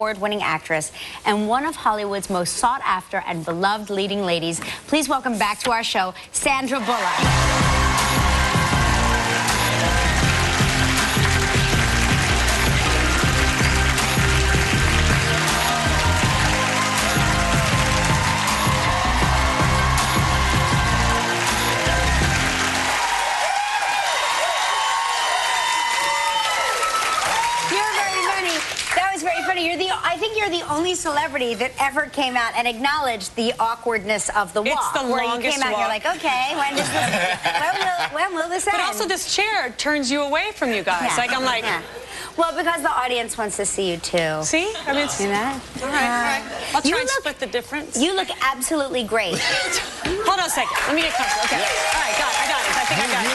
award-winning actress and one of Hollywood's most sought-after and beloved leading ladies. Please welcome back to our show, Sandra Bullock. I think you're the only celebrity that ever came out and acknowledged the awkwardness of the walk. It's the where longest you came out walk. And you're like, okay, when will this end? But also this chair turns you away from you guys. Yeah. Like, I'm like... Yeah. Well, because the audience wants to see you, too. See? I mean, see that? All right. I'll try and split the difference. You look absolutely great. Hold on a second. Let me get comfortable. Okay. Yeah. All right, I got it. I think I got it.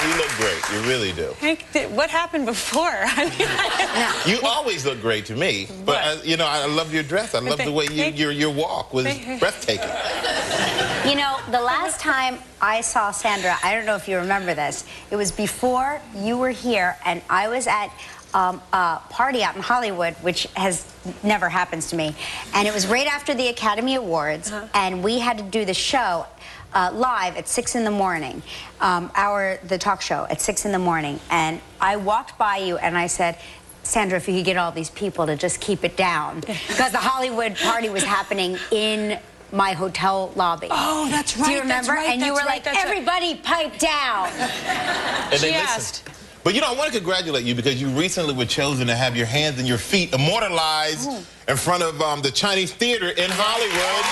You look great. You really do. Hank, what happened before? I mean, you always look great to me. But, you know, I love your dress. I love the way your walk was breathtaking. You know, the last time I saw Sandra, I don't know if you remember this, it was before you were here, and I was at a party out in Hollywood, which has never happens to me, and it was right after the Academy Awards, and we had to do the show live at 6 in the morning, the talk show at 6 in the morning, and I walked by you and I said, Sandra, if you could get all these people to just keep it down, because the Hollywood party was happening in my hotel lobby. Oh, that's right. Do you remember? And you were like, everybody pipe down. And they listened. But, you know, I want to congratulate you because you recently were chosen to have your hands and your feet immortalized in front of the Chinese theater in Hollywood.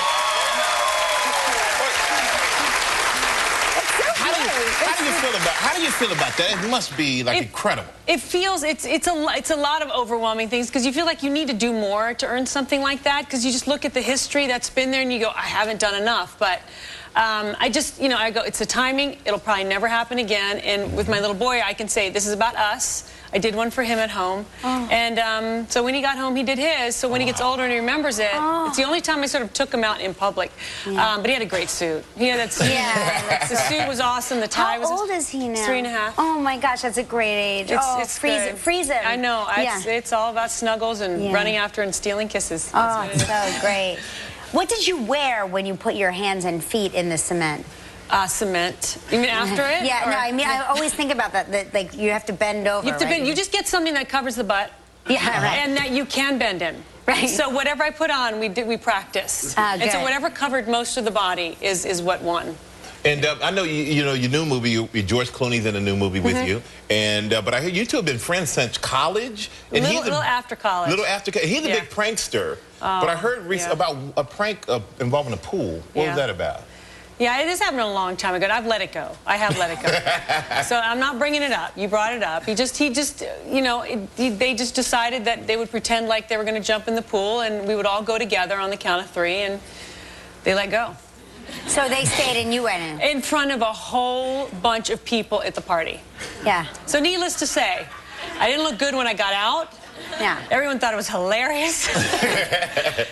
How do you feel about that? It must be like incredible. It feels it's a lot of overwhelming things because you feel like you need to do more to earn something like that because you just look at the history that's been there and you go, I haven't done enough. But I just, you know, I go, it's the timing. It'll probably never happen again. And with my little boy, I can say this is about us. I did one for him at home. And so when he got home, he did his. So when he gets older and he remembers it, it's the only time I sort of took him out in public. But he had a great suit. He had that suit. The suit was awesome. The tie was... How old is he now? 3.5. Oh, my gosh, that's a great age. It's freeze him. I know. It's all about snuggles and running after and stealing kisses. Oh, it's so great. What did you wear when you put your hands and feet in the cement? Cement. You mean after it? Yeah, no, I mean, I always think about that, like, you have to bend over, You have to bend. You just get something that covers the butt. Yeah, right. And that you can bend in. Right. So whatever I put on, we practiced. And so whatever covered most of the body is what won. And I know you know your new movie. George Clooney's in a new movie with you, and but I hear you two have been friends since college. And little after college. Little after. He's a big prankster. But I heard about a prank involving a pool. What was that about? Yeah, this happened a long time ago. I've let it go. I have let it go. So I'm not bringing it up. You brought it up. He just, you know, they just decided that they would pretend like they were going to jump in the pool, and we would all go together on the count of 3, and they let go. So they stayed and you went in? In front of a whole bunch of people at the party. Yeah. So needless to say, I didn't look good when I got out. Yeah. Everyone thought it was hilarious.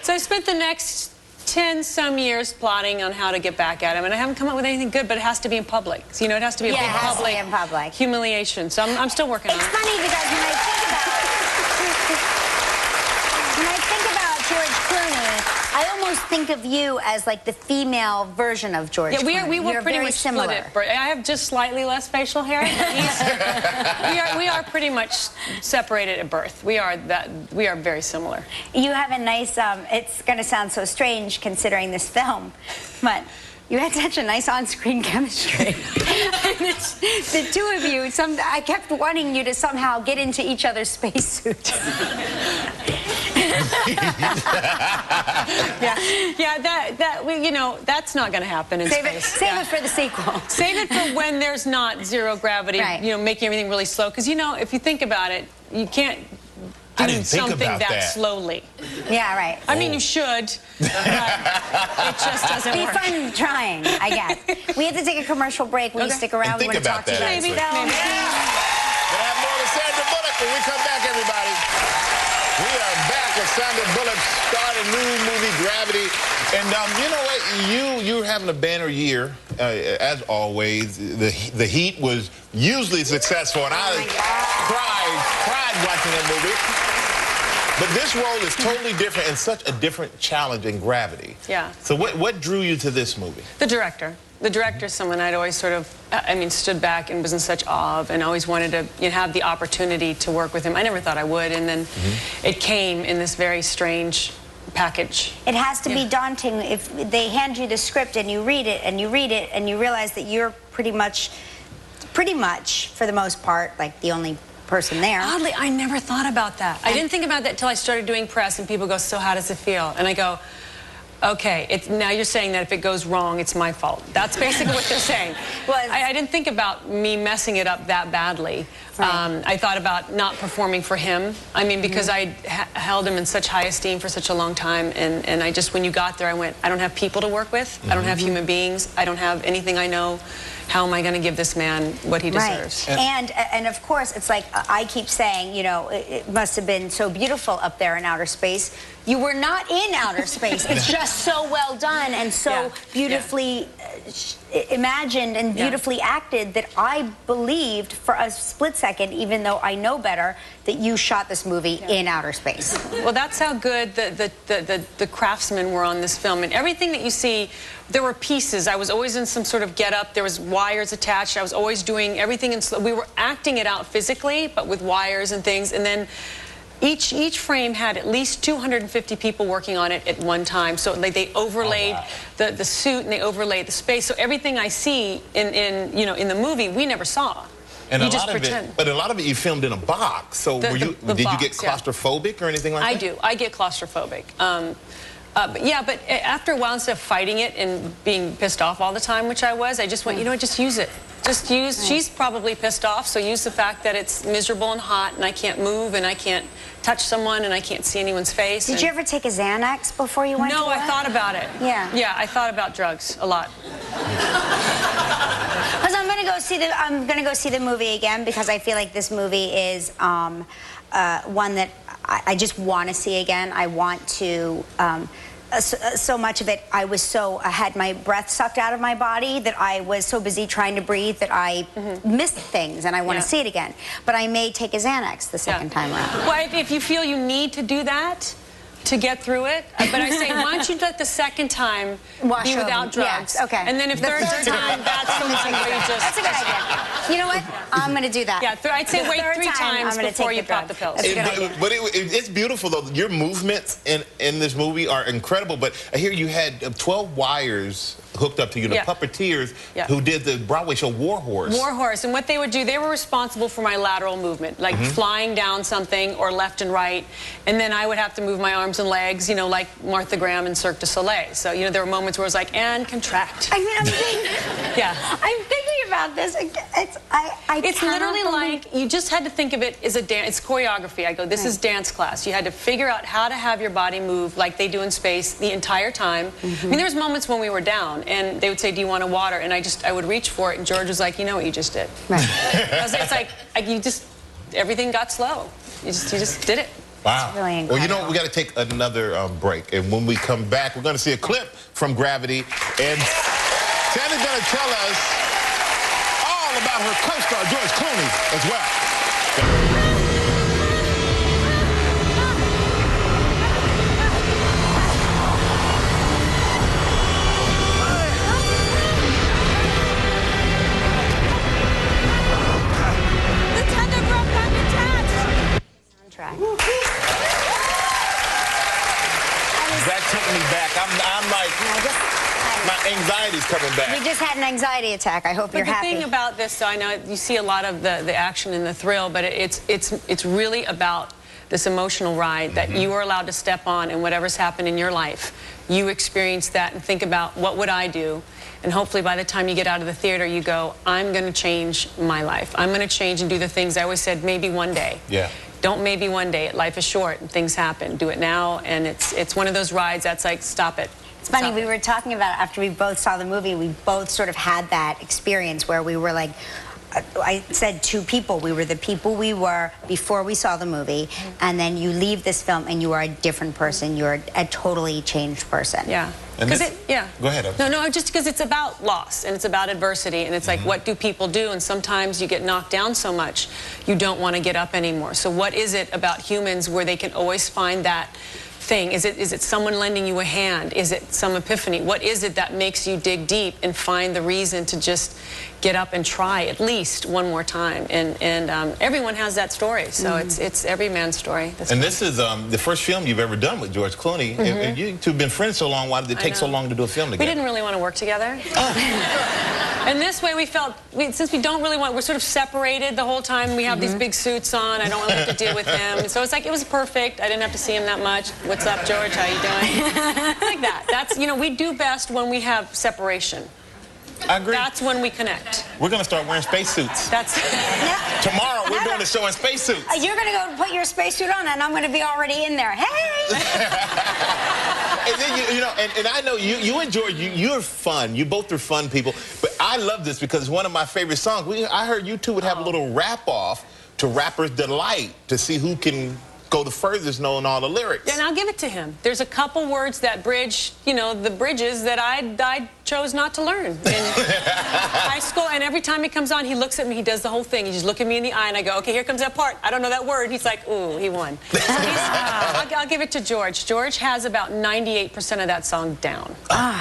So I spent the next 10-some years plotting on how to get back at him, and I haven't come up with anything good, but it has to be in public. So, you know, it has to be a big public humiliation. So I'm still working on it. It's funny because when I think about George Clooney, I almost think of you as like the female version of George Clooney. Yeah, we were pretty much similar. Split. I have just slightly less facial hair. we are pretty much separated at birth. We are very similar. You have a nice. It's going to sound so strange considering this film, but you had such a nice on-screen chemistry. The two of you. I kept wanting you to somehow get into each other's spacesuits. You know, that's not going to happen in space. Save it for the sequel. Save it for when there's not zero gravity, you know, making everything really slow. Because, you know, if you think about it, you can't do something that slowly. Yeah, right. I mean, you should, but it just doesn't work. Be fun trying, I guess. We have to take a commercial break. Will you stick around? We want to talk to you guys. Maybe. We'll have more with Sandra Bullock when we come back, everybody. We are back with Sandra Bullock, starred a new movie, Gravity. And you know what? You're having a banner year, as always. The Heat was hugely successful, and I cried watching that movie. But this role is totally different and such a different challenge in Gravity. Yeah. So what drew you to this movie? The director. The director is someone I'd always sort of, stood back and was in such awe of, and always wanted to have the opportunity to work with him. I never thought I would, and then it came in this very strange package. It has to be daunting if they hand you the script and you read it and you read it and you realize that you're pretty much, for the most part, like the only person there. Oddly, I never thought about that. I didn't think about that until I started doing press, and people go, so how does it feel? And I go, okay, now you're saying that if it goes wrong, it's my fault. That's basically what they're saying. Well, I didn't think about me messing it up that badly. Right. I thought about not performing for him. I mean, because I held him in such high esteem for such a long time, and I just, when you got there, I went, I don't have people to work with. I don't have human beings. I don't have anything I know. How am I going to give this man what he deserves? Right. And of course, it's like I keep saying, you know, it must have been so beautiful up there in outer space. You were not in outer space. It's just so well done and so beautifully imagined and beautifully acted that I believed for a split second, even though I know better, that you shot this movie in outer space. Well, that's how good the craftsmen were on this film. And everything that you see, there were pieces. I was always in some sort of get-up. There was wires attached. I was always doing everything in slow. We were acting it out physically, but with wires and things. And then each frame had at least 250 people working on it at one time. So like they overlaid the suit and they overlaid the space. So everything I see in the movie, we never saw. And you a just lot pretend. of it, but a lot of it you filmed in a box. So did you get claustrophobic or anything like that? I do. I get claustrophobic. But after a while, instead of fighting it and being pissed off all the time, which I was, I just went, you know what, just use it. Just use, she's probably pissed off, so use the fact that it's miserable and hot and I can't move and I can't touch someone and I can't see anyone's face. Did you ever take a Xanax before you went to work? No, I thought about it. Yeah. Yeah, I thought about drugs a lot. Because I'm gonna go see the movie again because I feel like this movie is one that I just want to see again. I want to. So much of it, I had my breath sucked out of my body that I was so busy trying to breathe that I missed things, and I want to see it again. But I may take a Xanax the second time around. Well, if you feel you need to do that to get through it, but I say, why don't you let the second time be without drugs? Yes, okay. And then if third time, that's the one where you just... That's a good idea. You know what? I'm going to do that. Yeah, I'd say wait 3 times before you pop the pills. But it's beautiful, though. Your movements in this movie are incredible, but I hear you had 12 wires hooked up to you, the puppeteers who did the Broadway show War Horse. War Horse, and what they would do, they were responsible for my lateral movement, like flying down something or left and right, and then I would have to move my arms and legs, you know, like Martha Graham in Cirque du Soleil. So, you know, there were moments where it was like, and contract. I mean, I'm thinking about this. It's literally like, you just had to think of it as a dance, it's choreography. I go, this is dance class. You had to figure out how to have your body move like they do in space the entire time. I mean, there was moments when we were down, and they would say, do you want a water? And I would reach for it, and George was like, you know what you just did. Right. It's like, everything got slow. You just did it. Wow. Really well, you know, we got to take another break, and when we come back, we're going to see a clip from Gravity, and Sandra's going to tell us all about her co-star, George Clooney, as well. That took me back. I'm like, my anxiety's coming back. You just had an anxiety attack. I hope you're happy. The thing about this, so I know you see a lot of the action and the thrill, but it's really about this emotional ride that you are allowed to step on, and whatever's happened in your life, you experience that and think about, what would I do? And hopefully by the time you get out of the theater, you go, I'm going to change my life. I'm going to change and do the things I always said, maybe one day. Yeah. Don't maybe one day. Life is short and things happen. Do it now, and it's one of those rides that's like, stop it. It's funny, we were talking about after we both saw the movie, we both sort of had that experience where we were like, I said two people. We were the people we were before we saw the movie, and then you leave this film and you are a different person. You're a totally changed person. Yeah. And this, yeah. Go ahead. No, just because it's about loss and it's about adversity, and it's like, what do people do? And sometimes you get knocked down so much, you don't want to get up anymore. So what is it about humans where they can always find that thing? Is it someone lending you a hand? Is it some epiphany? What is it that makes you dig deep and find the reason to just get up and try at least one more time? And everyone has that story, so it's every man's story. And this is the first film you've ever done with George Clooney. And you two have been friends so long. Why did it take so long to do a film together? We didn't really want to work together. And this way we felt, since we don't really want, we're sort of separated the whole time. We have these big suits on. I don't really have to deal with him. And so it's like, it was perfect. I didn't have to see him that much. What's up, George? How you doing? Like that. That's, you know, we do best when we have separation. I agree. That's when we connect. We're going to start wearing spacesuits. That's Tomorrow, we're doing a show in spacesuits. You're going to go put your spacesuit on, and I'm going to be already in there. Hey! And then, you know, and I know you and George, you're fun. You both are fun people. But I love this because it's one of my favorite songs. I heard you two would have a little rap-off to Rapper's Delight to see who can go the furthest knowing all the lyrics. And I'll give it to him. There's a couple words that bridge, you know, the bridges that I chose not to learn in high school. And every time he comes on, he looks at me, he does the whole thing. He just looks at me in the eye, and I go, okay, here comes that part. I don't know that word. He's like, ooh, he won. So I'll give it to George. George has about 98% of that song down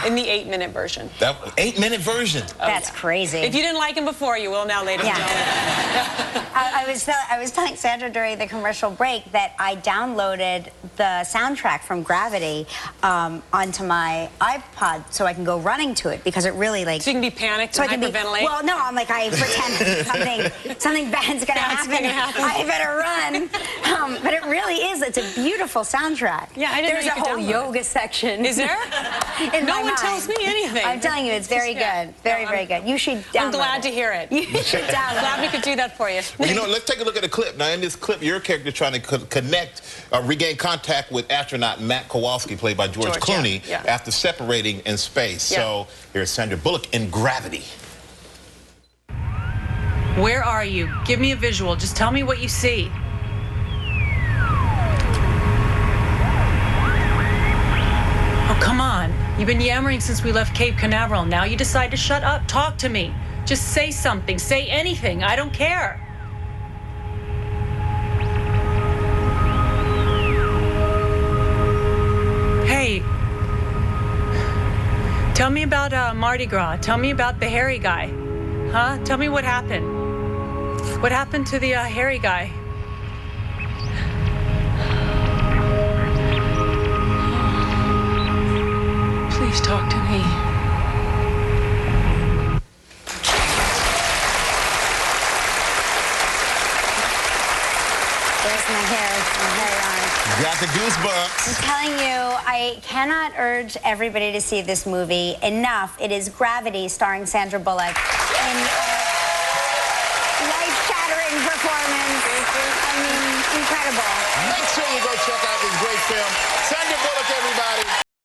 in the 8-minute version. That 8-minute version. That's crazy. If you didn't like him before, you will now, ladies and gentlemen. I was telling Sandra during the commercial break that I downloaded the soundtrack from Gravity onto my iPod so I can go running to it, because it really, like... So you can be panicked and hyperventilate? Well, no, I'm like, I pretend something bad's gonna happen. I better run. But it really is. It's a beautiful soundtrack. Yeah, I didn't There's know you a could whole download yoga section. Is there? No one tells me anything. I'm telling you, it's very good. Very, very good. You should download I'm glad to hear it. You should download it. Glad we could do that for you. Well, you know, let's take a look at the clip. Now, in this clip, your character is trying to connect, regain contact with astronaut Matt Kowalski, played by George Clooney, after separating in space. So here's Sandra Bullock in Gravity. Where are you? Give me a visual. Just tell me what you see. Oh, come on. You've been yammering since we left Cape Canaveral. Now you decide to shut up? Talk to me. Just say something. Say anything. I don't care. Hey. Tell me about Mardi Gras. Tell me about the hairy guy. Huh? Tell me what happened. What happened to the hairy guy? Please talk to me. There's my hair on. Got the goosebumps. I'm telling you, I cannot urge everybody to see this movie enough. It is Gravity, starring Sandra Bullock. In life-shattering performance. I mean, incredible. Make sure you go check out this great film. Sandra Bullock, everybody.